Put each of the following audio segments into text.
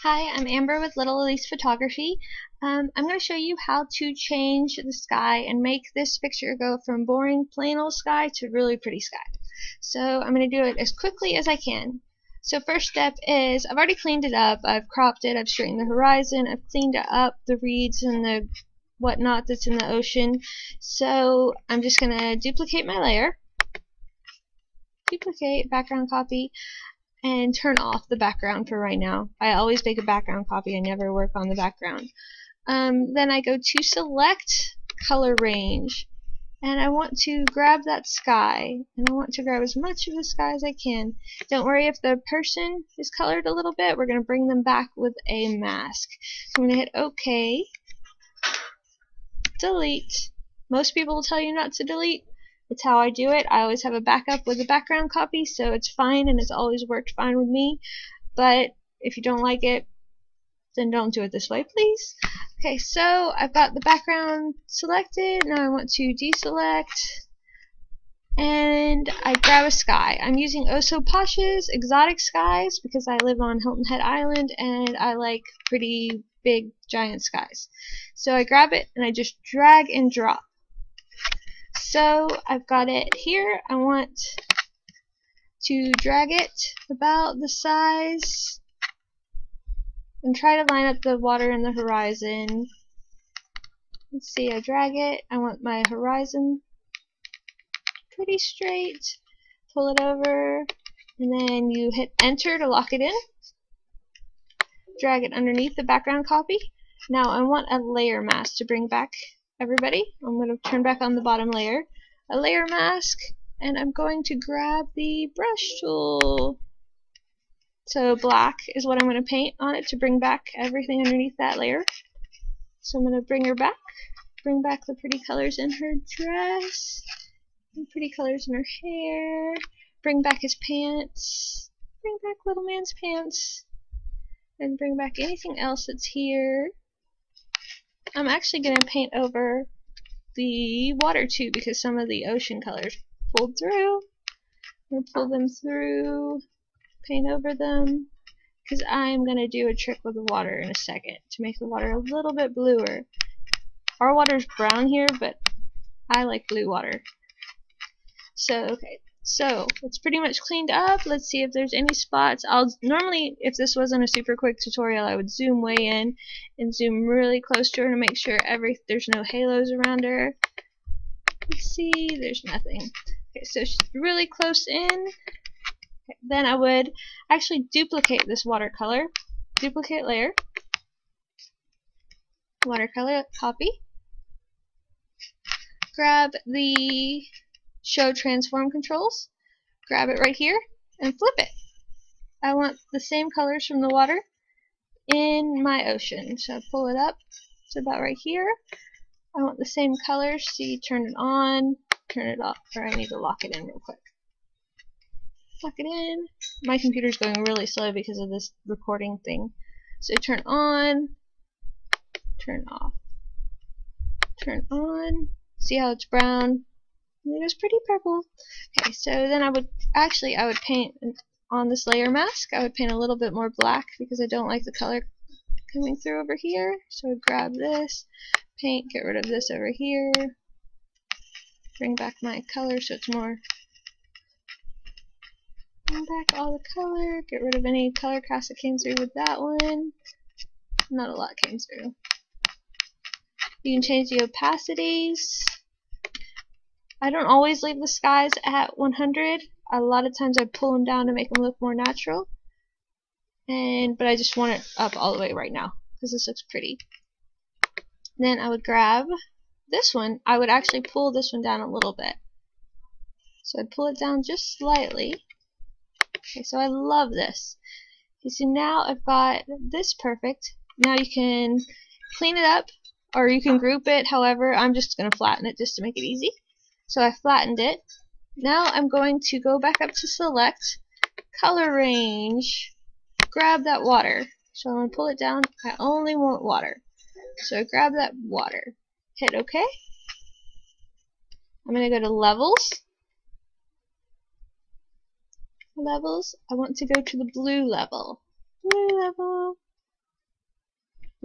Hi, I'm Amber with Little Elise Photography. I'm going to show you how to change the sky and make this picture go from boring plain old sky to really pretty sky. So I'm going to do it as quickly as I can. So first step is I've already cleaned it up. I've cropped it, I've straightened the horizon, I've cleaned up the reeds and the whatnot that's in the ocean. So I'm just going to duplicate my layer, duplicate, background copy, and turn off the background for right now. I always make a background copy, I never work on the background. Then I go to select color range, and I want to grab that sky, and I want to grab as much of the sky as I can. Don't worry if the person is colored a little bit, we're going to bring them back with a mask. So I'm going to hit OK, delete. Most people will tell you not to delete. It's how I do it. I always have a backup with a background copy, so it's fine and it's always worked fine with me. But if you don't like it, then don't do it this way, please. Okay, so I've got the background selected. Now I want to deselect, and I grab a sky. I'm using Oso Posh's Exotic Skies because I live on Hilton Head Island and I like pretty big giant skies. So I grab it and I just drag and drop. So I've got it here. I want to drag it about the size and try to line up the water in the horizon. Let's see, I drag it. I want my horizon pretty straight. Pull it over, and then you hit enter to lock it in. Drag it underneath the background copy. Now I want a layer mask to bring back everybody. I'm going to turn back on the bottom layer, a layer mask, and I'm going to grab the brush tool. So black is what I'm going to paint on it to bring back everything underneath that layer. So I'm going to bring her back, bring back the pretty colors in her dress, and pretty colors in her hair, bring back his pants, bring back little man's pants, and bring back anything else that's here. I'm actually going to paint over the water too because some of the ocean colors pulled through. I'm going to pull them through, paint over them, because I'm going to do a trick with the water in a second to make the water a little bit bluer. Our water's brown here, but I like blue water. So, okay. So, it's pretty much cleaned up. Let's see if there's any spots. Normally, if this wasn't a super quick tutorial, I would zoom way in and zoom really close to her to make sure there's no halos around her. Let's see, there's nothing. Okay, so she's really close in. Okay, then I would actually duplicate this watercolor. Duplicate layer. Watercolor, copy. Grab the Show Transform controls, grab it right here, and flip it. I want the same colors from the water in my ocean. So I pull it up to about right here. I want the same colors. See, turn it on, turn it off, or I need to lock it in real quick. Lock it in. My computer's going really slow because of this recording thing. So turn on, turn off, turn on. See how it's brown? It was pretty purple. Okay, so then I would paint on this layer mask. I would paint a little bit more black because I don't like the color coming through over here. So I would grab this, paint, get rid of this over here, bring back my color so it's more, bring back all the color, get rid of any color cast that came through with that one. Not a lot came through. You can change the opacities. I don't always leave the skies at 100. A lot of times I pull them down to make them look more natural. But I just want it up all the way right now because this looks pretty. Then I would grab this one. I would actually pull this one down a little bit. So I'd pull it down just slightly. Okay, so I love this. Okay, so now I've got this perfect. Now you can clean it up or you can group it. However, I'm just going to flatten it just to make it easy. So I flattened it. Now I'm going to go back up to select color range, grab that water. So I'm going to pull it down. I only want water. So I grab that water, hit OK. I'm going to go to levels. Levels. I want to go to the blue level. Blue level.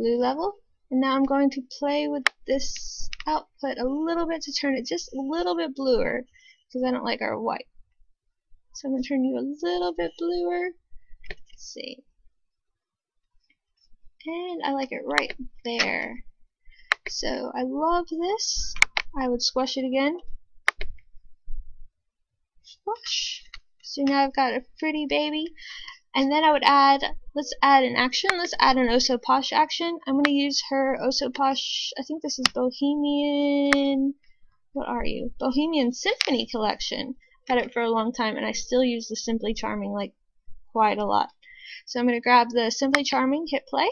blue level. And now I'm going to play with this output a little bit to turn it just a little bit bluer, because I don't like our white. So I'm going to turn you a little bit bluer. Let's see. And I like it right there. So I love this. I would squash it again. Squash. So now I've got a pretty baby. And then I would add, let's add an action. Let's add an Oso Posh action. I'm going to use her Oso Posh, I think this is Bohemian, what are you? Bohemian Symphony Collection. Had it for a long time and I still use the Simply Charming like quite a lot. So I'm going to grab the Simply Charming, hit play.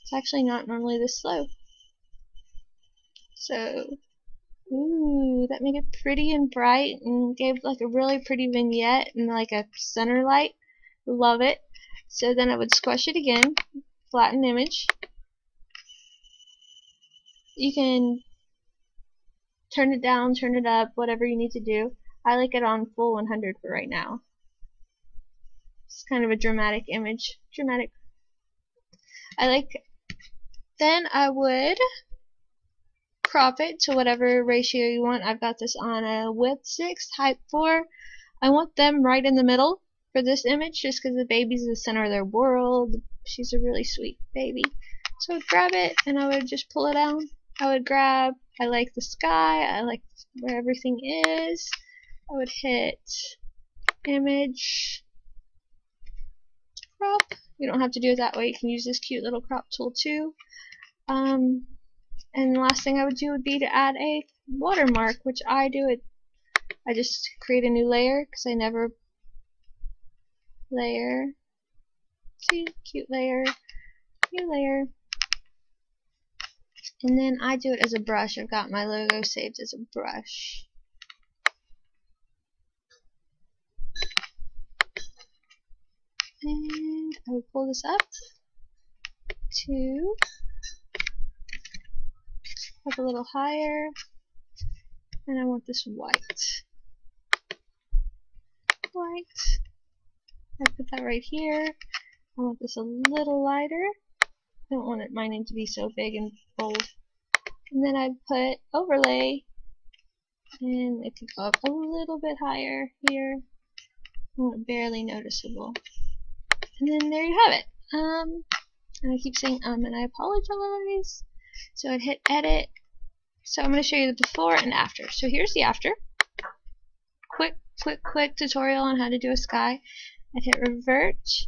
It's actually not normally this slow. So, ooh, that made it pretty and bright and gave like a really pretty vignette and like a center light. Love it. So then I would squash it again, flatten image. You can turn it down, turn it up, whatever you need to do. I like it on full 100 for right now. It's kind of a dramatic image. Dramatic. I like it. Then I would crop it to whatever ratio you want. I've got this on a width 6, height 4. I want them right in the middle for this image just because the baby's the center of their world. She's a really sweet baby. So I would grab it and I would just pull it down. I would grab, I like the sky, I like where everything is. I would hit image, crop. You don't have to do it that way. You can use this cute little crop tool too. And the last thing I would do would be to add a watermark, which I do it. I just create a new layer because I never layer. See, cute layer, new layer. And then I do it as a brush. I've got my logo saved as a brush. And I would pull this up to up a little higher. And I want this white. White. I put that right here. I want this a little lighter. I don't want my name to be so big and bold. And then I'd put overlay, and it could go up a little bit higher here. I want it barely noticeable. And then there you have it. And I keep saying and I apologize. So I'd hit edit. So I'm going to show you the before and after. So here's the after. Quick tutorial on how to do a sky. I'd hit revert.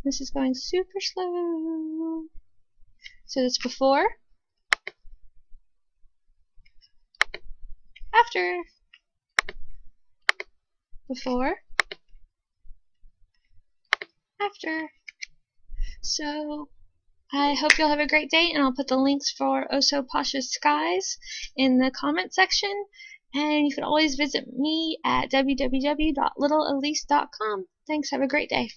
This is going super slow. So that's before, after, before, after. So I hope you'll have a great day, and I'll put the links for Oso Posh's skies in the comment section. And you can always visit me at www.littleelise.com. Thanks, have a great day.